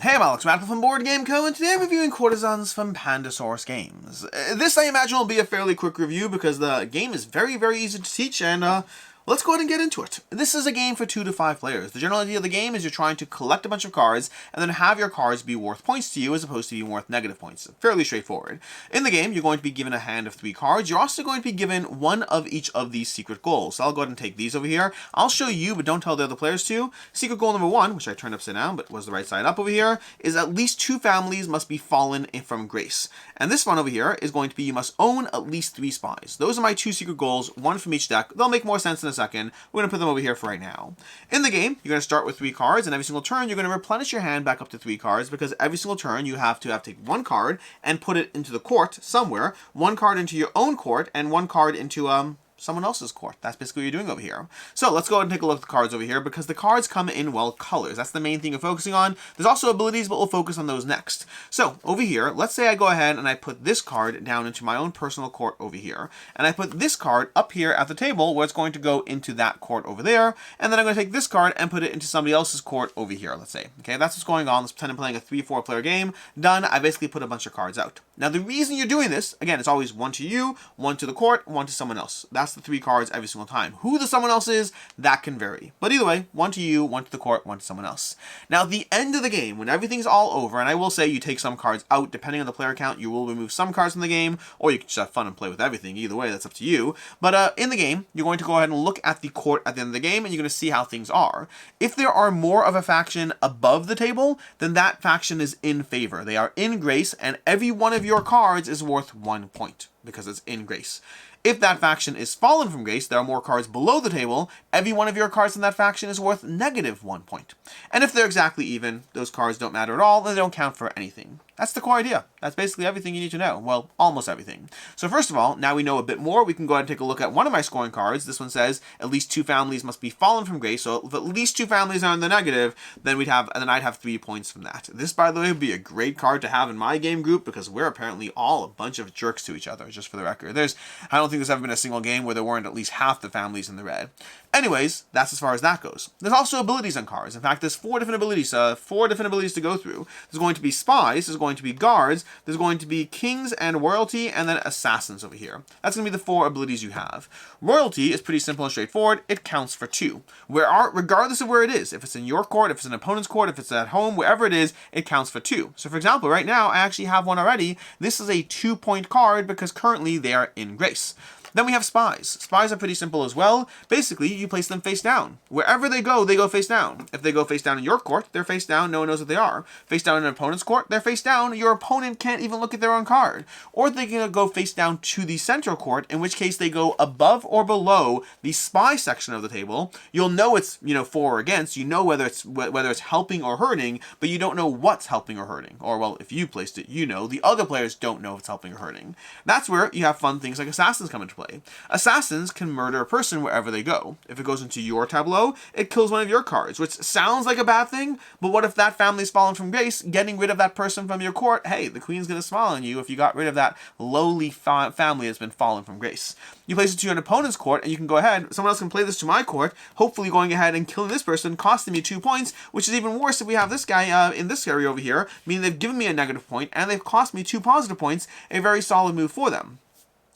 Hey, I'm Alex Radical from Board Game Co, and today I'm reviewing Courtesans from Pandasaurus Games. This, I imagine, will be a fairly quick review because the game is very easy to teach, and let's go ahead and get into it. This is a game for 2 to 5 players. The general idea of the game is you're trying to collect a bunch of cards and then have your cards be worth points to you as opposed to being worth negative points. Fairly straightforward. In the game, you're going to be given a hand of 3 cards. You're also going to be given one of each of these secret goals. So I'll go ahead and take these over here. I'll show you, but don't tell the other players to. Secret goal number 1, which I turned upside down, but was the right side up over here, is at least 2 families must be fallen from grace. And this one over here is going to be you must own at least 3 spies. Those are my 2 secret goals, one from each deck. They'll make more sense in a second. We're going to put them over here for right now. In the game, you're going to start with 3 cards, and every single turn, you're going to replenish your hand back up to 3 cards, because every single turn, you have to take 1 card and put it into the court somewhere, 1 card into your own court, and 1 card into, someone else's court. That's basically what you're doing over here. So let's go ahead and take a look at the cards over here because the cards come in, well, colors. That's the main thing you're focusing on. There's also abilities, but we'll focus on those next. So over here, let's say I go ahead and I put this card down into my own personal court over here. And I put this card up here at the table where it's going to go into that court over there. And then I'm going to take this card and put it into somebody else's court over here, let's say. Okay, that's what's going on. Let's pretend I'm playing a 3-4 player game. Done. I basically put a bunch of cards out. Now the reason you're doing this, again, it's always 1 to you, 1 to the court, 1 to someone else. That's the 3 cards every single time. Who the someone else is, that can vary. But either way, 1 to you, 1 to the court, 1 to someone else. Now, at the end of the game, when everything's all over, and I will say you take some cards out, depending on the player count, you will remove some cards from the game, or you can just have fun and play with everything. Either way, that's up to you. But in the game, you're going to go ahead and look at the court at the end of the game, and you're going to see how things are. If there are more of a faction above the table, then that faction is in favor. They are in grace, and every one of your cards is worth 1 point, because it's in grace. If that faction is fallen from grace, there are more cards below the table, every one of your cards in that faction is worth negative 1 point. And if they're exactly even, those cards don't matter at all, and they don't count for anything. That's the core idea. That's basically everything you need to know. Well, almost everything. So first of all, now we know a bit more, we can go ahead and take a look at one of my scoring cards. This one says, at least 2 families must be fallen from grace. So if at least 2 families are in the negative, then I'd have 3 points from that. This, by the way, would be a great card to have in my game group because we're apparently all a bunch of jerks to each other, just for the record. I don't think there's ever been a single game where there weren't at least half the families in the red. Anyways, that's as far as that goes. There's also abilities on cards. In fact, there's 4 different abilities to go through. There's going to be spies, there's going to be guards, there's going to be kings and royalty, and then assassins over here. That's going to be the 4 abilities you have. Royalty is pretty simple and straightforward. It counts for 2. Regardless of where it is, if it's in your court, if it's an opponent's court, if it's at home, wherever it is, it counts for 2. So for example, right now, I actually have one already. This is a 2-point card because currently they are in grace. Then we have spies. Spies are pretty simple as well. Basically, you place them face down. Wherever they go face down. If they go face down in your court, they're face down, no one knows what they are. Face down in an opponent's court, they're face down, your opponent can't even look at their own card. Or they can go face down to the central court, in which case they go above or below the spy section of the table. You'll know it's, for or against, you know whether it's helping or hurting, but you don't know what's helping or hurting. Or, well, if you placed it, the other players don't know if it's helping or hurting. That's where you have fun things like assassins come into play. Assassins can murder a person wherever they go. If it goes into your tableau, it kills one of your cards, which sounds like a bad thing, but what if that family's fallen from grace? Getting rid of that person from your court, hey, the queen's gonna smile on you if you got rid of that lowly family that's been fallen from grace. You place it to an opponent's court, and you can go ahead, someone else can play this to my court, hopefully going ahead and killing this person, costing me 2 points, which is even worse if we have this guy in this area over here, meaning they've given me a negative point, and they've cost me 2 positive points, a very solid move for them.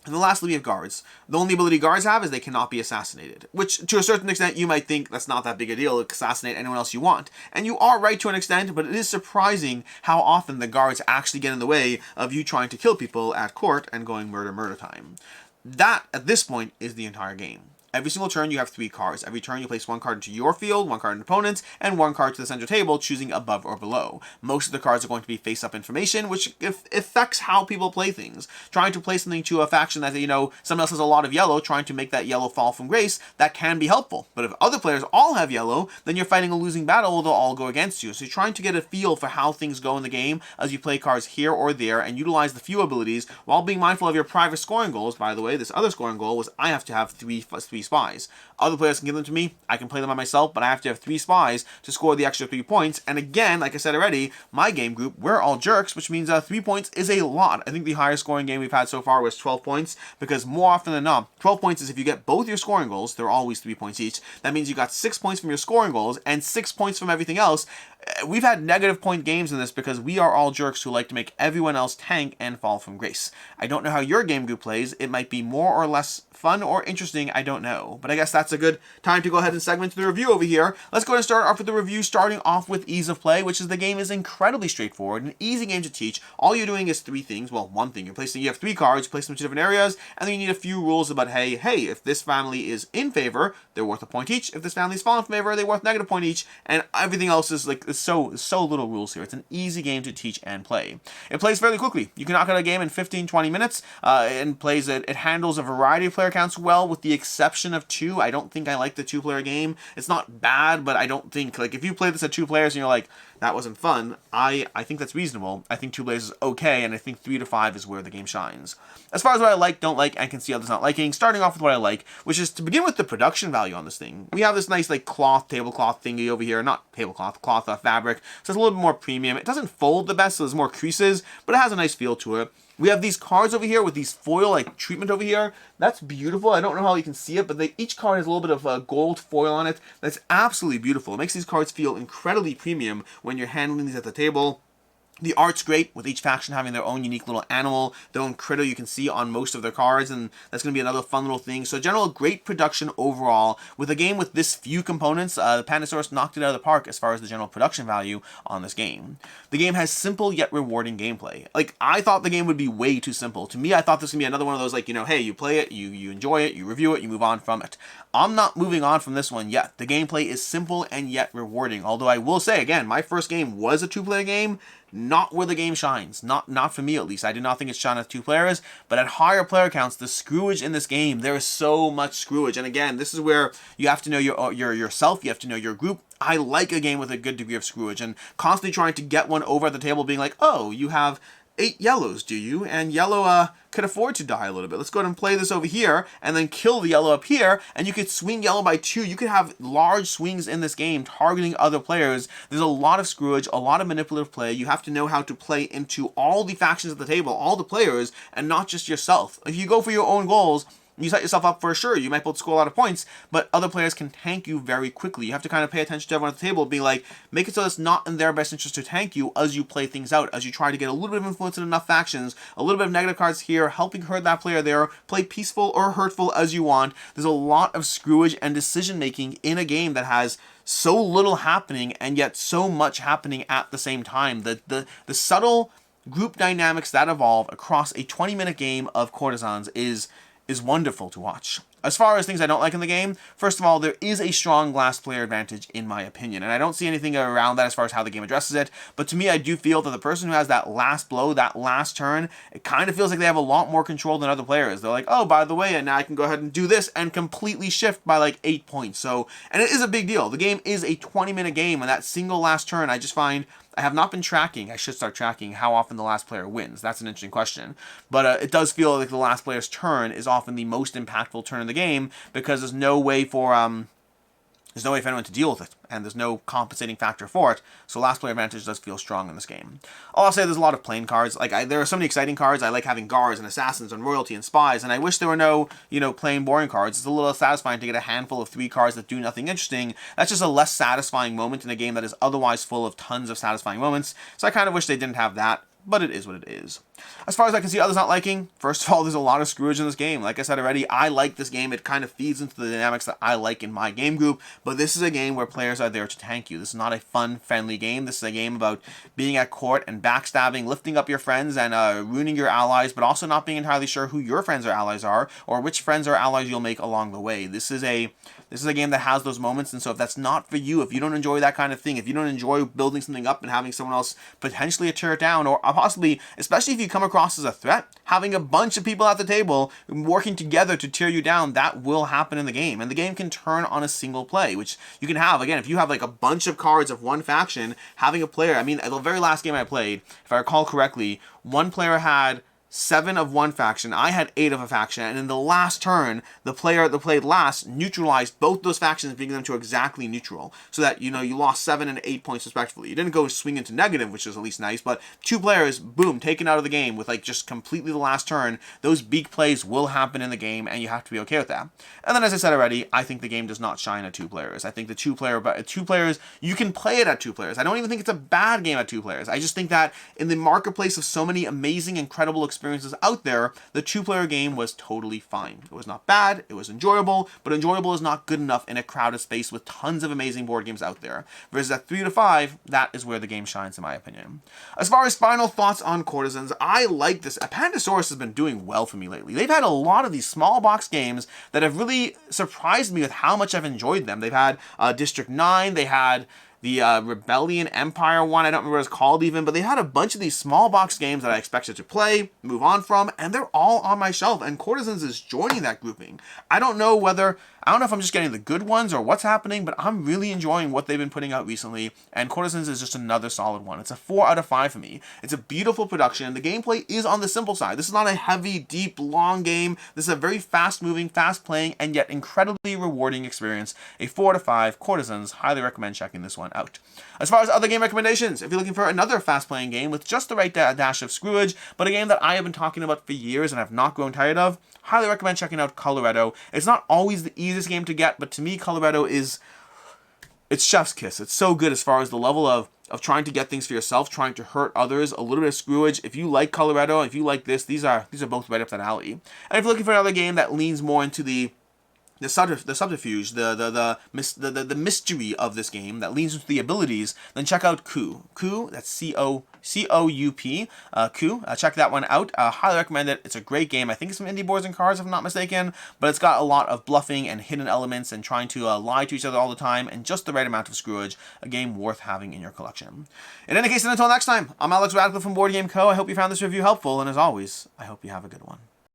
And then lastly, we have guards. The only ability guards have is they cannot be assassinated, which to a certain extent you might think that's not that big a deal, assassinate anyone else you want. And you are right to an extent, but it is surprising how often the guards actually get in the way of you trying to kill people at court and going murder time. That, at this point, is the entire game. Every single turn, you have 3 cards. Every turn, you place 1 card into your field, 1 card in opponent's, and 1 card to the center table, choosing above or below. Most of the cards are going to be face-up information, which affects how people play things. Trying to play something to a faction that, someone else has a lot of yellow, trying to make that yellow fall from grace, that can be helpful. But if other players all have yellow, then you're fighting a losing battle, they'll all go against you. So you're trying to get a feel for how things go in the game as you play cards here or there, and utilize the few abilities, while being mindful of your private scoring goals. By the way, this other scoring goal was I have to have three 3 spies. Other players can give them to me, I can play them by myself, but I have to have 3 spies to score the extra 3 points. And again, like I said already, my game group, we're all jerks, which means 3 points is a lot. I think the highest scoring game we've had so far was 12 points, because more often than not, 12 points is if you get both your scoring goals, they're always 3 points each. That means you got 6 points from your scoring goals and 6 points from everything else. We've had negative point games in this because we are all jerks who like to make everyone else tank and fall from grace. I don't know how your game group plays. It might be more or less fun or interesting, I don't know. But I guess that's a good time to go ahead and segment the review over here. Let's go ahead and start off with the review, starting off with ease of play, which is the game is incredibly straightforward, an easy game to teach. All you're doing is 3 things. Well, one thing. You have 3 cards, place them to different areas, and then you need a few rules about, hey, if this family is in favor, they're worth a point each. If this family is fallen in favor, they're worth negative point each, and everything else is like so little rules here. It's an easy game to teach and play. It plays fairly quickly. You can knock out a game in 15-20 minutes, and plays it. It handles a variety of player counts well, with the exception of 2. I don't think I like the 2-player game. It's not bad, but I don't think, like, if you play this at 2 players and you're like, that wasn't fun, I think that's reasonable. I think 2 players is okay, and I think 3 to 5 is where the game shines. As far as what I like, don't like, and can see others not liking, starting off with what I like, which is to begin with the production value on this thing. We have this nice, like, tablecloth thingy over here. Not tablecloth, cloth fabric. So it's a little bit more premium. It doesn't fold the best, so there's more creases, but it has a nice feel to it. We have these cards over here with these foil like treatment over here. That's beautiful. I don't know how you can see it, but each card has a little bit of gold foil on it. That's absolutely beautiful. It makes these cards feel incredibly premium when you're handling these at the table. The art's great, with each faction having their own unique little animal, their own critter you can see on most of their cards, and that's going to be another fun little thing. So, general, great production overall. With a game with this few components, the Pandasaurus knocked it out of the park as far as the general production value on this game. The game has simple yet rewarding gameplay. Like, I thought the game would be way too simple. To me, I thought this was going to be another one of those, like, hey, you play it, you enjoy it, you review it, you move on from it. I'm not moving on from this one yet. The gameplay is simple and yet rewarding. Although I will say, again, my first game was a 2-player game. Not where the game shines. Not for me, at least. I do not think it's shine with 2 players, but at higher player counts, the screwage in this game, there is so much screwage. And again, this is where you have to know yourself, you have to know your group. I like a game with a good degree of screwage, and constantly trying to get one over at the table being like, oh, you have 8 yellows, do you? And yellow could afford to die a little bit. Let's go ahead and play this over here and then kill the yellow up here, and you could swing yellow by 2. You could have large swings in this game targeting other players. There's a lot of screwage, a lot of manipulative play. You have to know how to play into all the factions at the table, all the players, and not just yourself. If you go for your own goals, you set yourself up for sure. You might be able to score a lot of points, but other players can tank you very quickly. You have to kind of pay attention to everyone at the table, be like, make it so it's not in their best interest to tank you as you play things out, as you try to get a little bit of influence in enough factions, a little bit of negative cards here, helping hurt that player there, play peaceful or hurtful as you want. There's a lot of screwage and decision making in a game that has so little happening and yet so much happening at the same time. The subtle group dynamics that evolve across a 20-minute game of Courtesans is wonderful to watch. As far as things I don't like in the game, first of all, there is a strong last player advantage in my opinion, and I don't see anything around that as far as how the game addresses it, but to me, I do feel that the person who has that last blow, that last turn, it kind of feels like they have a lot more control than other players. They're like, oh, by the way, and now I can go ahead and do this and completely shift by like 8 points. So, and it is a big deal. The game is a 20-minute game, and that single last turn, I just find I have not been tracking. I should start tracking how often the last player wins. That's an interesting question. But it does feel like the last player's turn is often the most impactful turn in the game, because there's no way for anyone to deal with it, and there's no compensating factor for it, so last player advantage does feel strong in this game. I'll say there's a lot of plain cards. Like, there are so many exciting cards. I like having guards and assassins and royalty and spies, and I wish there were no, plain boring cards. It's a little satisfying to get a handful of 3 cards that do nothing interesting. That's just a less satisfying moment in a game that is otherwise full of tons of satisfying moments, so I kind of wish they didn't have that. But it is what it is. As far as I can see others not liking, first of all, there's a lot of screwage in this game. Like I said already, I like this game. It kind of feeds into the dynamics that I like in my game group, but this is a game where players are there to tank you. This is not a fun, friendly game. This is a game about being at court and backstabbing, lifting up your friends and ruining your allies, but also not being entirely sure who your friends or allies are, or which friends or allies you'll make along the way. This is a game that has those moments, and so if that's not for you, if you don't enjoy that kind of thing, if you don't enjoy building something up and having someone else potentially tear it down, or possibly, especially if you come across as a threat, having a bunch of people at the table working together to tear you down, that will happen in the game. And the game can turn on a single play, which you can have, again, if you have like a bunch of cards of one faction, having a player, I mean, the very last game I played, if I recall correctly, one player had 7 of one faction, I had 8 of a faction, and in the last turn, the player that played last neutralized both those factions, bringing them to exactly neutral, so that, you know, you lost 7 and 8 points respectively. You didn't go swing into negative, which is at least nice, but 2 players, boom, taken out of the game with, like, just completely the last turn. Those big plays will happen in the game, and you have to be okay with that. And then, as I said already, I think the game does not shine at 2 players. I think the 2 players, you can play it at 2 players. I don't even think it's a bad game at 2 players. I just think that in the marketplace of so many amazing, incredible experiences out there, the 2-player game was totally fine. It was not bad, it was enjoyable, but enjoyable is not good enough in a crowded space with tons of amazing board games out there. Versus at 3 to 5, that is where the game shines in my opinion. As far as final thoughts on Courtesans, I like this. Pandasaurus has been doing well for me lately. They've had a lot of these small box games that have really surprised me with how much I've enjoyed them. They've had District 9, they had the Rebellion Empire one, I don't remember what it's called even, but they had a bunch of these small box games that I expected to play, move on from, and they're all on my shelf, and Courtesans is joining that grouping. I don't know if I'm just getting the good ones or what's happening, but I'm really enjoying what they've been putting out recently, and Courtesans is just another solid one. It's a 4 out of 5 for me. It's a beautiful production. The gameplay is on the simple side. This is not a heavy, deep, long game. This is a very fast-moving, fast-playing, and yet incredibly rewarding experience. A 4 out of 5, Courtesans. Highly recommend checking this one out. As far as other game recommendations, if you're looking for another fast-playing game with just the right dash of Scrooge, but a game that I have been talking about for years and have not grown tired of, highly recommend checking out Coloretto. It's not always the easiest game to get, but to me, Coloretto it's chef's kiss. It's so good as far as the level of trying to get things for yourself, trying to hurt others, a little bit of Scrooge. If you like Coloretto, if you like this, these are both right up that alley. And if you're looking for another game that leans more into the subterfuge, the mystery of this game that leans into the abilities, then check out Coup. Coup, that's C-O-U-P, Coup. Check that one out. Highly recommend it. It's a great game. I think it's some indie boards and cards, if I'm not mistaken, but it's got a lot of bluffing and hidden elements and trying to lie to each other all the time, and just the right amount of Scrooge. A game worth having in your collection. In any case, and until next time, I'm Alex Radcliffe from Board Game Co. I hope you found this review helpful, and as always, I hope you have a good one.